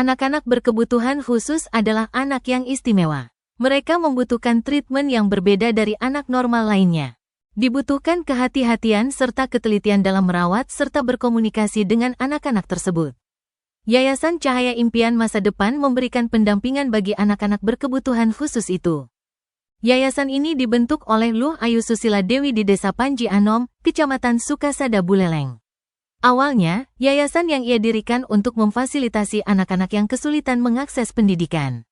Anak-anak berkebutuhan khusus adalah anak yang istimewa. Mereka membutuhkan treatment yang berbeda dari anak normal lainnya. Dibutuhkan kehati-hatian serta ketelitian dalam merawat serta berkomunikasi dengan anak-anak tersebut. Yayasan Cahaya Impian Masa Depan memberikan pendampingan bagi anak-anak berkebutuhan khusus itu. Yayasan ini dibentuk oleh Luh Ayu Susila Dewi di Desa Panji Anom, Kecamatan Sukasada, Buleleng. Awalnya, yayasan yang ia dirikan untuk memfasilitasi anak-anak yang kesulitan mengakses pendidikan.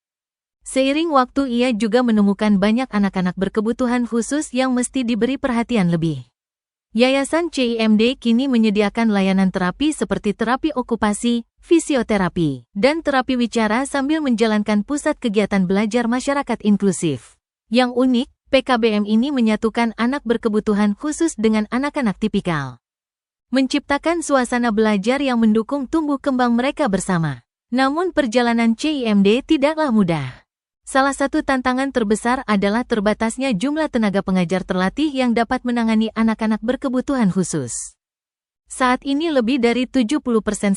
Seiring waktu ia juga menemukan banyak anak-anak berkebutuhan khusus yang mesti diberi perhatian lebih. Yayasan CIMD kini menyediakan layanan terapi seperti terapi okupasi, fisioterapi, dan terapi wicara sambil menjalankan pusat kegiatan belajar masyarakat inklusif. Yang unik, PKBM ini menyatukan anak berkebutuhan khusus dengan anak-anak tipikal. Menciptakan suasana belajar yang mendukung tumbuh kembang mereka bersama. Namun perjalanan CIMD tidaklah mudah. Salah satu tantangan terbesar adalah terbatasnya jumlah tenaga pengajar terlatih yang dapat menangani anak-anak berkebutuhan khusus. Saat ini lebih dari 70%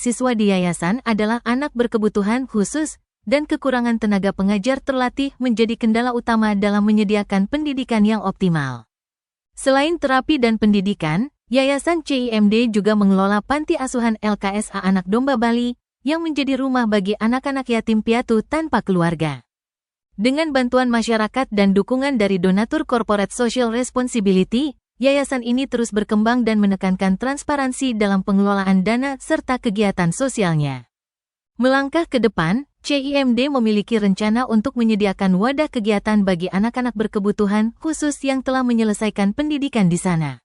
siswa di yayasan adalah anak berkebutuhan khusus, dan kekurangan tenaga pengajar terlatih menjadi kendala utama dalam menyediakan pendidikan yang optimal. Selain terapi dan pendidikan, Yayasan CIMD juga mengelola Panti Asuhan LKSA Anak Domba Bali, yang menjadi rumah bagi anak-anak yatim piatu tanpa keluarga. Dengan bantuan masyarakat dan dukungan dari donatur Corporate Social Responsibility, yayasan ini terus berkembang dan menekankan transparansi dalam pengelolaan dana serta kegiatan sosialnya. Melangkah ke depan, CIMD memiliki rencana untuk menyediakan wadah kegiatan bagi anak-anak berkebutuhan khusus yang telah menyelesaikan pendidikan di sana.